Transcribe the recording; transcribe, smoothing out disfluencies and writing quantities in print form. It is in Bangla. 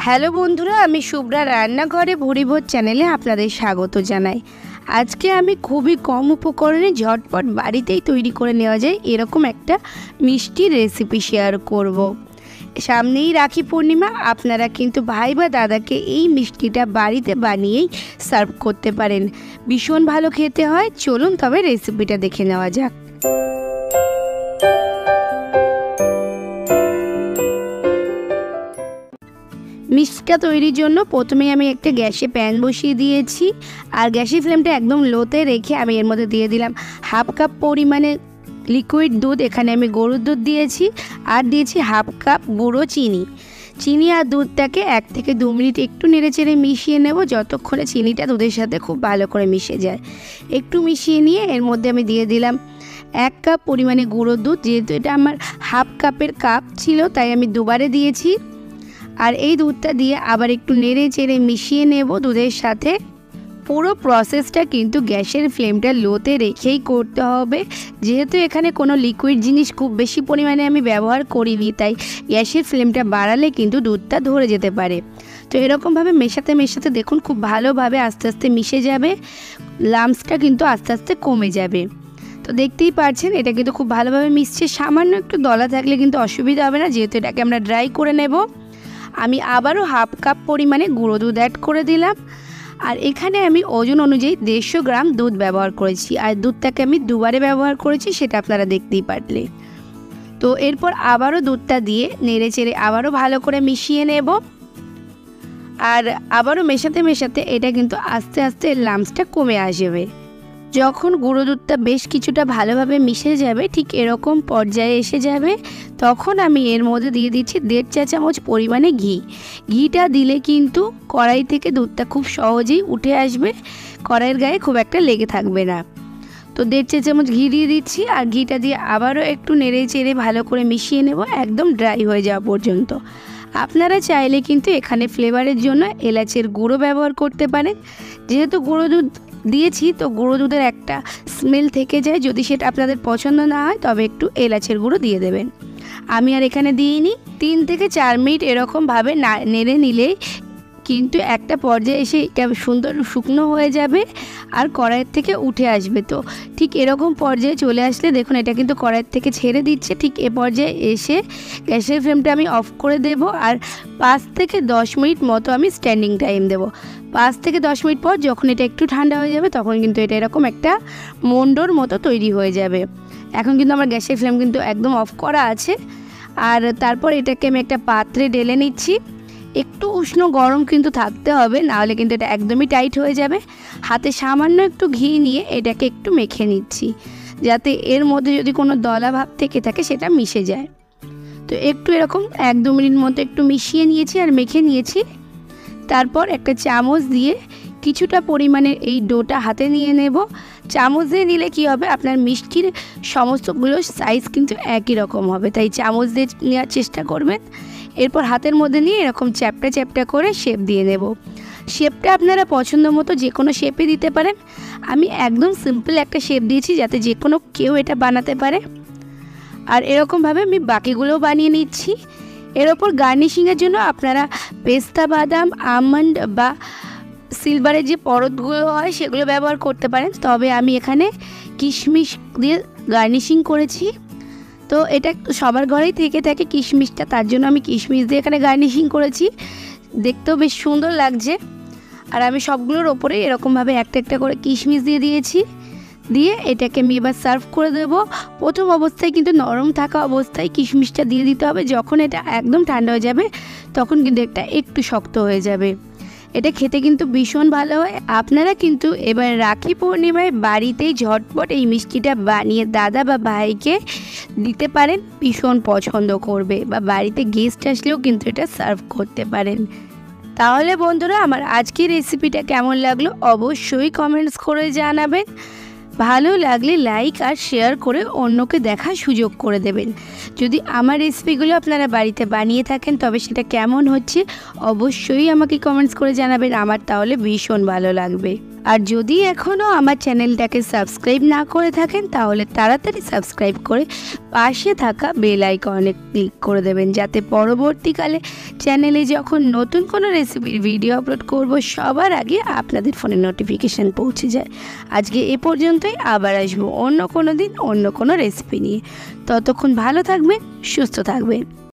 হ্যালো বন্ধুরা, আমি শুভ্রা রান্নাঘরে ভুরিভোজ চ্যানেলে আপনাদের স্বাগত জানাই। আজকে আমি খুবই কম উপকরণে ঝটপট বাড়িতেই তৈরি করে নেওয়া যায় এরকম একটা মিষ্টি রেসিপি শেয়ার করব। সামনেই রাখি পূর্ণিমা, আপনারা কিন্তু ভাই বা দাদাকে এই মিষ্টিটা বাড়িতে বানিয়েই সার্ভ করতে পারেন। ভীষণ ভালো খেতে হয়। চলুন তবে রেসিপিটা দেখে নেওয়া যাক। মিষ্টিটা তৈরির জন্য প্রথমেই আমি একটা গ্যাসে প্যান বসিয়ে দিয়েছি, আর গ্যাসের ফ্লেমটা একদম লোতে রেখে আমি এর মধ্যে দিয়ে দিলাম হাফ কাপ পরিমাণে লিকুইড দুধ। এখানে আমি গরুর দুধ দিয়েছি, আর দিয়েছি হাফ কাপ গুঁড়ো চিনি আর দুধটাকে 1 থেকে 2 মিনিট একটু নেড়েচেড়ে মিশিয়ে নেব, যতক্ষণে চিনিটা দুধের সাথে খুব ভালো করে মিশে যায়। একটু মিশিয়ে নিয়ে এর মধ্যে আমি দিয়ে দিলাম 1 কাপ পরিমাণে গুঁড়ো দুধ। যেহেতু এটা আমার হাফ কাপের কাপ ছিল, তাই আমি দুবারে দিয়েছি। আর এই দুধটা দিয়ে আবার একটু নেড়ে চেড়ে মিশিয়ে নেব দুধের সাথে। পুরো প্রসেসটা কিন্তু গ্যাসের ফ্লেমটা লোতে রেখেই করতে হবে, যেহেতু এখানে কোনো লিকুইড জিনিস খুব বেশি পরিমাণে আমি ব্যবহার করিনি, তাই গ্যাসের ফ্লেমটা বাড়ালে কিন্তু দুধটা ধরে যেতে পারে। তো এরকমভাবে মেশাতে দেখুন খুব ভালোভাবে আস্তে আস্তে মিশে যাবে, লাম্পসটা কিন্তু আস্তে আস্তে কমে যাবে। তো দেখতেই পাচ্ছেন এটা কিন্তু খুব ভালোভাবে মিশছে। সামান্য একটু দলা থাকলে কিন্তু অসুবিধা হবে না, যেহেতু এটাকে আমরা ড্রাই করে নেব। আমি আবারও হাফ কাপ পরিমাণে গুঁড়ো দুধ অ্যাড করে দিলাম, আর এখানে আমি ওজন অনুযায়ী 150 গ্রাম দুধ ব্যবহার করেছি, আর দুধটাকে আমি দুবারে ব্যবহার করেছি, সেটা আপনারা দেখতেই পারলে। তো এরপর আবারও দুধটা দিয়ে নেড়ে চেড়ে আবারও ভালো করে মিশিয়ে নেব, আর আবারও মেশাতে এটা কিন্তু আস্তে আস্তে লাম্পসটা কমে আসবে। যখন গুঁড়ো দুধটা বেশ কিছুটা ভালোভাবে মিশে যাবে, ঠিক এরকম পর্যায়ে এসে যাবে, তখন আমি এর মধ্যে দিয়ে দিচ্ছি 1.5 চা চামচ পরিমাণে ঘিটা দিলে কিন্তু কড়াই থেকে দুধটা খুব সহজেই উঠে আসবে, কড়াইয়ের গায়ে খুব একটা লেগে থাকবে না। তো 1.5 চা চামচ ঘি দিয়ে দিচ্ছি, আর ঘিটা দিয়ে আবারও একটু নেড়ে চেড়ে ভালো করে মিশিয়ে নেব একদম ড্রাই হয়ে যাওয়া পর্যন্ত। আপনারা চাইলে কিন্তু এখানে ফ্লেভারের জন্য এলাচের গুঁড়ো ব্যবহার করতে পারেন। যেহেতু গুঁড়ো দুধ দিয়েছি, তো গুঁড়ো দুধের একটা স্মেল থেকে যায়, যদি সেটা আপনাদের পছন্দ না হয় তবে একটু এলাচের গুঁড়ো দিয়ে দেবেন। আমি আর এখানে দিইনি। 3 থেকে 4 মিনিট এরকমভাবে নেড়ে নিলেই কিন্তু একটা পর্যায়ে এসে এটা সুন্দর শুকনো হয়ে যাবে আর কড়াইয়ের থেকে উঠে আসবে। তো ঠিক এরকম পর্যায়ে চলে আসলে দেখুন এটা কিন্তু কড়াইয়ের থেকে ছেড়ে দিচ্ছে। ঠিক এ পর্যায়ে এসে গ্যাসের ফ্লেমটা আমি অফ করে দেব, আর 5 থেকে 10 মিনিট মতো আমি স্ট্যান্ডিং টাইম দেব। 5 থেকে 10 মিনিট পর যখন এটা একটু ঠান্ডা হয়ে যাবে, তখন কিন্তু এটা এরকম একটা মন্ডর মতো তৈরি হয়ে যাবে। এখন কিন্তু আমার গ্যাসের ফ্লেম কিন্তু একদম অফ করা আছে, আর তারপর এটাকে আমি একটা পাত্রে ঢেলে নিচ্ছি। একটু উষ্ণ গরম কিন্তু থাকতে হবে, নাহলে কিন্তু এটা একদমই টাইট হয়ে যাবে। হাতে সামান্য একটু ঘি নিয়ে এটাকে একটু মেখে নিচ্ছি, যাতে এর মধ্যে যদি কোনো দলা ভাব থেকে থাকে সেটা মিশে যায়। তো একটু এরকম 1-2 মিনিট মতো একটু মিশিয়ে নিয়েছি আর মেখে নিয়েছি। তারপর একটা চামচ দিয়ে কিছুটা পরিমাণে এই ডোটা হাতে নিয়ে নেব। চামচ দিয়ে নিলে কি হবে, আপনার মিষ্টির সমস্তগুলো সাইজ কিন্তু একই রকম হবে, তাই চামচ দিয়ে নেওয়ার চেষ্টা করবেন। এরপর হাতের মধ্যে নিয়ে এরকম চ্যাপটা করে শেপ দিয়ে নেব। শেপটা আপনারা পছন্দ মতো যে কোনো শেপে দিতে পারেন। আমি একদম সিম্পল একটা শেপ দিয়েছি, যাতে যে কোনো কেউ এটা বানাতে পারে। আর এরকমভাবে আমি বাকিগুলোও বানিয়ে নিচ্ছি। এর ওপর গার্নিশিংয়ের জন্য আপনারা পেস্তা বাদাম, আমন্ড বা সিলভারের যে পরতগুলো হয় সেগুলো ব্যবহার করতে পারেন, তবে আমি এখানে কিশমিশ দিয়ে গার্নিশিং করেছি। তো এটা সবার ঘরেই থেকে থাকে কিশমিশটা, তার জন্য আমি কিশমিশ দিয়ে এখানে গার্নিশিং করেছি। দেখতেও বেশ সুন্দর লাগছে। আর আমি সবগুলোর ওপরে এরকমভাবে একটা করে কিশমিশ দিয়ে দিয়েছি। দিয়ে এটাকে আমি এবার সার্ভ করে দেব। প্রথম অবস্থায় কিন্তু নরম থাকা অবস্থায় কিশমিশটা দিয়ে দিতে হবে। যখন এটা একদম ঠান্ডা হয়ে যাবে, তখন কিন্তু এটা একটু শক্ত হয়ে যাবে। এটা খেতে কিন্তু ভীষণ ভালো হয়। আপনারা কিন্তু এবার রাখি পূর্ণিমায় বাড়িতেই ঝটপট এই মিষ্টিটা বানিয়ে দাদা বা ভাইকে দিতে পারেন, ভীষণ পছন্দ করবে। বা বাড়িতে গেস্ট আসলেও কিন্তু এটা সার্ভ করতে পারেন। তাহলে বন্ধুরা, আমার আজকের রেসিপিটা কেমন লাগলো অবশ্যই কমেন্টস করে জানাবেন। ভালো লাগলে লাইক আর শেয়ার করে অন্যকে দেখার সুযোগ করে দেবেন। যদি আমার রেসিপিগুলো আপনারা বাড়িতে বানিয়ে থাকেন, তবে সেটা কেমন হচ্ছে অবশ্যই আমাকে কমেন্টস করে জানাবেন। আমার তাহলে ভীষণ ভালো লাগবে। আর যদি এখনও আমার চ্যানেলটাকে সাবস্ক্রাইব না করে থাকেন তাহলে তাড়াতাড়ি সাবস্ক্রাইব করে পাশে থাকা বেল আইকনে ক্লিক করে দেবেন, যাতে পরবর্তীকালে চ্যানেলে যখন নতুন কোনো রেসিপির ভিডিও আপলোড করব সবার আগে আপনাদের ফোনে নোটিফিকেশান পৌঁছে যায়। আজকে এ পর্যন্তই, আবার আসবো অন্য কোনো দিন অন্য কোনো রেসিপি নিয়ে। ততক্ষণ ভালো থাকবেন, সুস্থ থাকবেন।